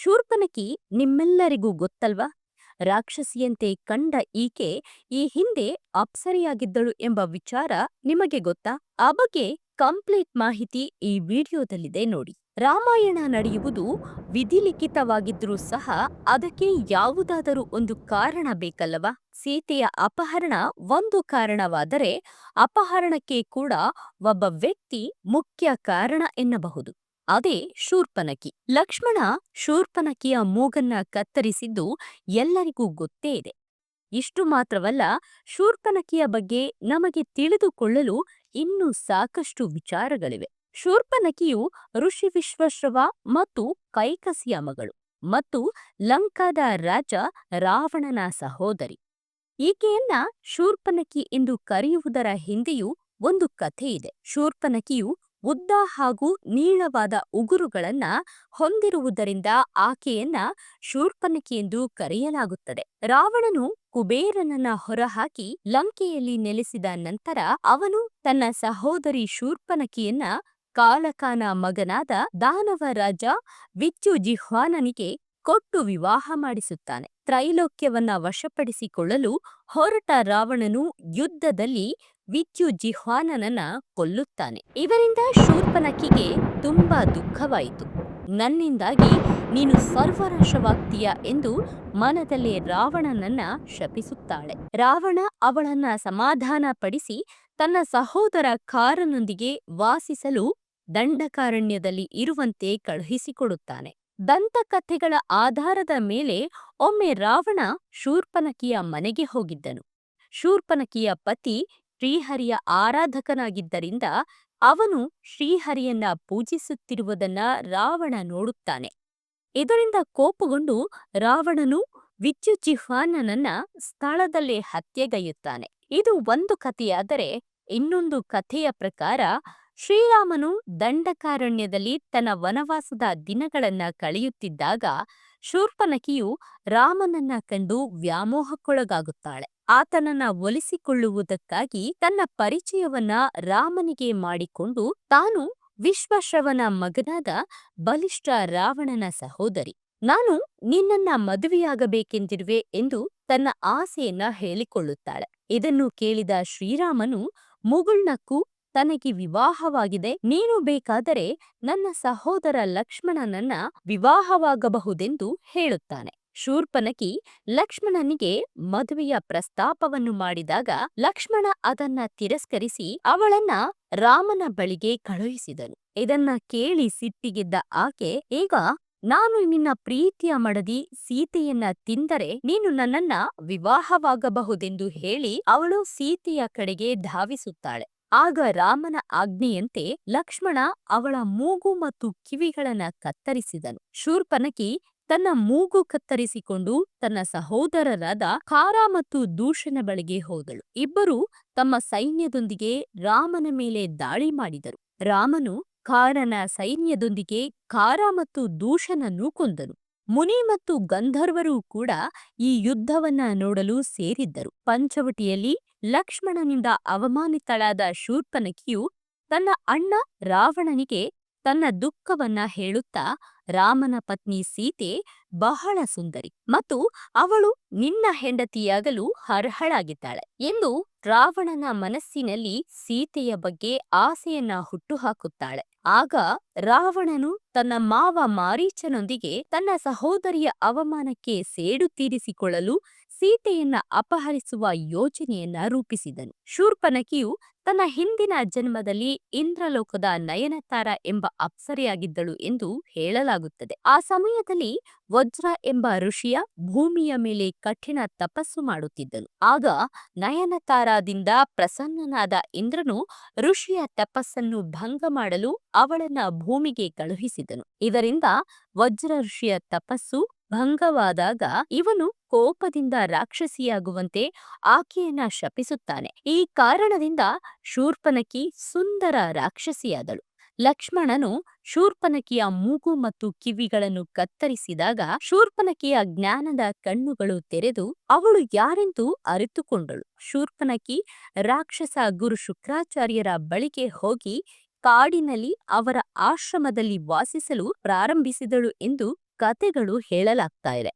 ಶೂರ್ಪನಖಿ ನಿಮ್ಮೆಲ್ಲರಿಗೂ ಗೊತ್ತಲ್ವಾ? ರಾಕ್ಷಸಿಯಂತೆ ಕಂಡ ಈಕೆ ಈ ಹಿಂದೆ ಅಪ್ಸರೆಯಾಗಿದ್ದಳು ಎಂಬ ವಿಚಾರ ನಿಮಗೆ ಗೊತ್ತಾ? ಆ ಬಗ್ಗೆ ಕಂಪ್ಲೀಟ್ ಮಾಹಿತಿ ಈ ವಿಡಿಯೋದಲ್ಲಿದೆ ನೋಡಿ. ರಾಮಾಯಣ ನಡೆಯುವುದು ವಿಧಿಲಿಖಿತವಾಗಿದ್ರೂ ಸಹ ಅದಕ್ಕೆ ಯಾವುದಾದರೂ ಒಂದು ಕಾರಣ ಬೇಕಲ್ಲವಾ? ಸೀತೆಯ ಅಪಹರಣ ಒಂದು ಕಾರಣವಾದರೆ ಅಪಹರಣಕ್ಕೆ ಕೂಡ ಒಬ್ಬ ವ್ಯಕ್ತಿ ಮುಖ್ಯ ಕಾರಣ ಎನ್ನಬಹುದು. ಅದೇ ಶೂರ್ಪನಖಿ. ಲಕ್ಷ್ಮಣ ಶೂರ್ಪನಖಿಯ ಮೂಗನ್ನ ಕತ್ತರಿಸಿದ್ದು ಎಲ್ಲರಿಗೂ ಗೊತ್ತೇ ಇದೆ. ಇಷ್ಟು ಮಾತ್ರವಲ್ಲ, ಶೂರ್ಪನಖಿಯ ಬಗ್ಗೆ ನಮಗೆ ತಿಳಿದುಕೊಳ್ಳಲು ಇನ್ನೂ ಸಾಕಷ್ಟು ವಿಚಾರಗಳಿವೆ. ಶೂರ್ಪನಖಿಯು ಋಷಿ ವಿಶ್ವಶ್ರವ ಮತ್ತು ಕೈಕಸಿಯ ಮಗಳು ಮತ್ತು ಲಂಕಾದ ರಾಜ ರಾವಣನ ಸಹೋದರಿ. ಈಕೆಯನ್ನ ಶೂರ್ಪನಖಿ ಎಂದು ಕರೆಯುವುದರ ಹಿಂದೆಯೂ ಒಂದು ಕಥೆಯಿದೆ. ಶೂರ್ಪನಖಿಯು ಉದ್ದ ಹಾಗೂ ನೀಳವಾದ ಉಗುರುಗಳನ್ನ ಹೊಂದಿರುವುದರಿಂದ ಆಕೆಯನ್ನ ಶೂರ್ಪನಖಿ ಎಂದು ಕರೆಯಲಾಗುತ್ತದೆ. ರಾವಣನು ಕುಬೇರನನ್ನ ಹೊರಹಾಕಿ ಲಂಕೆಯಲ್ಲಿ ನೆಲೆಸಿದ ನಂತರ ಅವನು ತನ್ನ ಸಹೋದರಿ ಶೂರ್ಪನಖಿಯನ್ನ ಕಾಲಕಾನ ಮಗನಾದ ದಾನವ ರಾಜ ವಿದ್ಯುಜಿಹ್ವಾನನಿಗೆ ಕೊಟ್ಟು ವಿವಾಹ ಮಾಡಿಸುತ್ತಾನೆ. ತ್ರೈಲೋಕ್ಯವನ್ನ ವಶಪಡಿಸಿಕೊಳ್ಳಲು ಹೊರಟ ರಾವಣನು ಯುದ್ಧದಲ್ಲಿ ವಿದ್ಯುಜಿಹ್ವಾನನನ್ನ ಕೊಲ್ಲುತ್ತಾನೆ. ಇದರಿಂದ ಶೂರ್ಪನಖಿಗೆ ತುಂಬಾ ದುಃಖವಾಯಿತು. ನನ್ನಿಂದಾಗಿ ನೀನು ಸರ್ವನಾಶವಾಗ್ತೀಯ ಎಂದು ಮನದಲ್ಲೇ ರಾವಣನನ್ನ ಶಪಿಸುತ್ತಾಳೆ. ರಾವಣ ಅವಳನ್ನ ಸಮಾಧಾನಪಡಿಸಿ ತನ್ನ ಸಹೋದರ ಖಾರನೊಂದಿಗೆ ವಾಸಿಸಲು ದಂಡಕಾರಣ್ಯದಲ್ಲಿ ಇರುವಂತೆ ಕಳುಹಿಸಿಕೊಡುತ್ತಾನೆ. ದಂತಕಥೆಗಳ ಆಧಾರದ ಮೇಲೆ ಒಮ್ಮೆ ರಾವಣ ಶೂರ್ಪನಖಿಯ ಮನೆಗೆ ಹೋಗಿದ್ದನು. ಶೂರ್ಪನಖಿಯ ಪತಿ ಶ್ರೀಹರಿಯ ಆರಾಧಕನಾಗಿದ್ದರಿಂದ ಅವನು ಶ್ರೀಹರಿಯನ್ನ ಪೂಜಿಸುತ್ತಿರುವುದನ್ನ ರಾವಣ ನೋಡುತ್ತಾನೆ. ಇದರಿಂದ ಕೋಪಗೊಂಡು ರಾವಣನು ವಿದ್ಯುಜಿಹ್ವಾನನನ್ನ ಸ್ಥಳದಲ್ಲೇ ಹತ್ಯೆಗೈಯುತ್ತಾನೆ. ಇದು ಒಂದು ಕಥೆಯಾದರೆ, ಇನ್ನೊಂದು ಕಥೆಯ ಪ್ರಕಾರ ಶ್ರೀರಾಮನು ದಂಡಕಾರಣ್ಯದಲ್ಲಿ ತನ್ನ ವನವಾಸದ ದಿನಗಳನ್ನ ಕಳೆಯುತ್ತಿದ್ದಾಗ ಶೂರ್ಪನಖಿಯು ರಾಮನನ್ನ ಕಂಡು ವ್ಯಾಮೋಹಕ್ಕೊಳಗಾಗುತ್ತಾಳೆ. ಆತನನ್ನ ಒಲಿಸಿಕೊಳ್ಳುವುದಕ್ಕಾಗಿ ತನ್ನ ಪರಿಚಯವನ್ನ ರಾಮನಿಗೆ ಮಾಡಿಕೊಂಡು ತಾನು ವಿಶ್ವಶ್ರವನ ಮಗನಾದ ಬಲಿಷ್ಠ ರಾವಣನ ಸಹೋದರಿ, ನಾನು ನಿನ್ನನ್ನ ಮದುವೆಯಾಗಬೇಕೆಂದಿರುವೆ ಎಂದು ತನ್ನ ಆಸೆಯನ್ನ ಹೇಳಿಕೊಳ್ಳುತ್ತಾಳೆ. ಇದನ್ನು ಕೇಳಿದ ಶ್ರೀರಾಮನು ಮುಗುಳ್ನಕ್ಕು ತನಗೆ ವಿವಾಹವಾಗಿದೆ, ನೀನು ಬೇಕಾದರೆ ನನ್ನ ಸಹೋದರ ಲಕ್ಷ್ಮಣನನ್ನ ವಿವಾಹವಾಗಬಹುದೆಂದು ಹೇಳುತ್ತಾನೆ. ಶೂರ್ಪನಖಿ ಲಕ್ಷ್ಮಣನಿಗೆ ಮದುವೆಯ ಪ್ರಸ್ತಾಪವನ್ನು ಮಾಡಿದಾಗ ಲಕ್ಷ್ಮಣ ಅದನ್ನ ತಿರಸ್ಕರಿಸಿ ಅವಳನ್ನ ರಾಮನ ಬಳಿಗೆ ಕಳುಹಿಸಿದನು. ಇದನ್ನ ಕೇಳಿ ಸಿಟ್ಟಿಗೆದ್ದ ಆಕೆ, ಈಗ ನಾನು ನಿನ್ನ ಪ್ರೀತಿಯ ಮಡದಿ ಸೀತೆಯನ್ನ ತಿಂದರೆ ನೀನು ನನ್ನನ್ನ ವಿವಾಹವಾಗಬಹುದೆಂದು ಹೇಳಿ ಅವಳು ಸೀತೆಯ ಕಡೆಗೆ ಧಾವಿಸುತ್ತಾಳೆ. ಆಗ ರಾಮನ ಆಜ್ಞೆಯಂತೆ ಲಕ್ಷ್ಮಣ ಅವಳ ಮೂಗು ಮತ್ತು ಕಿವಿಗಳನ್ನ ಕತ್ತರಿಸಿದನು. ಶೂರ್ಪನಖಿ ತನ್ನ ಮೂಗು ಕತ್ತರಿಸಿಕೊಂಡು ತನ್ನ ಸಹೋದರರಾದ ಖಾರ ಮತ್ತು ದೂಷಣ ಬಳಿಗೆ ಹೋದಳು. ಇಬ್ಬರು ತಮ್ಮ ಸೈನ್ಯದೊಂದಿಗೆ ರಾಮನ ಮೇಲೆ ದಾಳಿ ಮಾಡಿದರು. ರಾಮನು ಖಾರನ ಸೈನ್ಯದೊಂದಿಗೆ ಖಾರ ಮತ್ತು ದೂಷಣನ್ನು ಕೊಂದನು. ಮುನಿ ಮತ್ತು ಗಂಧರ್ವರು ಕೂಡ ಈ ಯುದ್ಧವನ್ನ ನೋಡಲು ಸೇರಿದ್ದರು. ಪಂಚವಟಿಯಲ್ಲಿ ಲಕ್ಷ್ಮಣನಿಂದ ಅವಮಾನಿತಳಾದ ಶೂರ್ಪನಖಿಯು ತನ್ನ ಅಣ್ಣ ರಾವಣನಿಗೆ ತನ್ನ ದುಃಖವನ್ನ ಹೇಳುತ್ತಾ, ರಾಮನ ಪತ್ನಿ ಸೀತೆ ಬಹಳ ಸುಂದರಿ ಮತ್ತು ಅವಳು ನಿನ್ನ ಹೆಂಡತಿಯಾಗಲು ಅರ್ಹಳಾಗಿದ್ದಾಳೆ ಎಂದು ರಾವಣನ ಮನಸ್ಸಿನಲ್ಲಿ ಸೀತೆಯ ಬಗ್ಗೆ ಆಸೆಯನ್ನ ಹುಟ್ಟುಹಾಕುತ್ತಾಳೆ. ಆಗ ರಾವಣನು ತನ್ನ ಮಾವ ಮಾರೀಚನೊಂದಿಗೆ ತನ್ನ ಸಹೋದರಿಯ ಅವಮಾನಕ್ಕೆ ಸೇಡು ತೀರಿಸಿಕೊಳ್ಳಲು ಸೀತೆಯನ್ನ ಅಪಹರಿಸುವ ಯೋಜನೆಯನ್ನ ರೂಪಿಸಿದನು. ಶೂರ್ಪನಖಿಯು ತನ್ನ ಹಿಂದಿನ ಜನ್ಮದಲ್ಲಿ ಇಂದ್ರಲೋಕದ ನಯನತಾರ ಎಂಬ ಅಪ್ಸರೆಯಾಗಿದ್ದಳು ಎಂದು ಹೇಳಲಾಗುತ್ತದೆ. ಆ ಸಮಯದಲ್ಲಿ ವಜ್ರ ಎಂಬ ಋಷಿಯ ಭೂಮಿಯ ಮೇಲೆ ಕಠಿಣ ತಪಸ್ಸು ಮಾಡುತ್ತಿದ್ದನು. ಆಗ ನಯನತಾರಾದಿಂದ ಪ್ರಸನ್ನನಾದ ಇಂದ್ರನು ಋಷಿಯ ತಪಸ್ಸನ್ನು ಭಂಗ ಮಾಡಲು ಅವಳನ್ನ ಭೂಮಿಗೆ ಕಳುಹಿಸಿದನು. ಇದರಿಂದ ವಜ್ರ ಋಷಿಯ ತಪಸ್ಸು ಭಂಗವಾದಾಗ ಇವನು ಕೋಪದಿಂದ ರಾಕ್ಷಸಿಯಾಗುವಂತೆ ಆಕೆಯನ್ನ ಶಪಿಸುತ್ತಾನೆ. ಈ ಕಾರಣದಿಂದ ಶೂರ್ಪನಖಿ ಸುಂದರ ರಾಕ್ಷಸಿಯಾದಳು. ಲಕ್ಷ್ಮಣನು ಶೂರ್ಪನಖಿಯ ಮೂಗು ಮತ್ತು ಕಿವಿಗಳನ್ನು ಕತ್ತರಿಸಿದಾಗ ಶೂರ್ಪನಖಿಯ ಜ್ಞಾನದ ಕಣ್ಣುಗಳು ತೆರೆದು ಅವಳು ಯಾರೆಂದು ಅರಿತುಕೊಂಡಳು. ಶೂರ್ಪನಖಿ ರಾಕ್ಷಸ ಗುರು ಶುಕ್ರಾಚಾರ್ಯರ ಬಳಿಗೆ ಹೋಗಿ ಕಾಡಿನಲ್ಲಿ ಅವರ ಆಶ್ರಮದಲ್ಲಿ ವಾಸಿಸಲು ಪ್ರಾರಂಭಿಸಿದಳು ಎಂದು ಕತೆಗಳು ಹೇಳಲಾಗ್ತಾ ಇದೆ.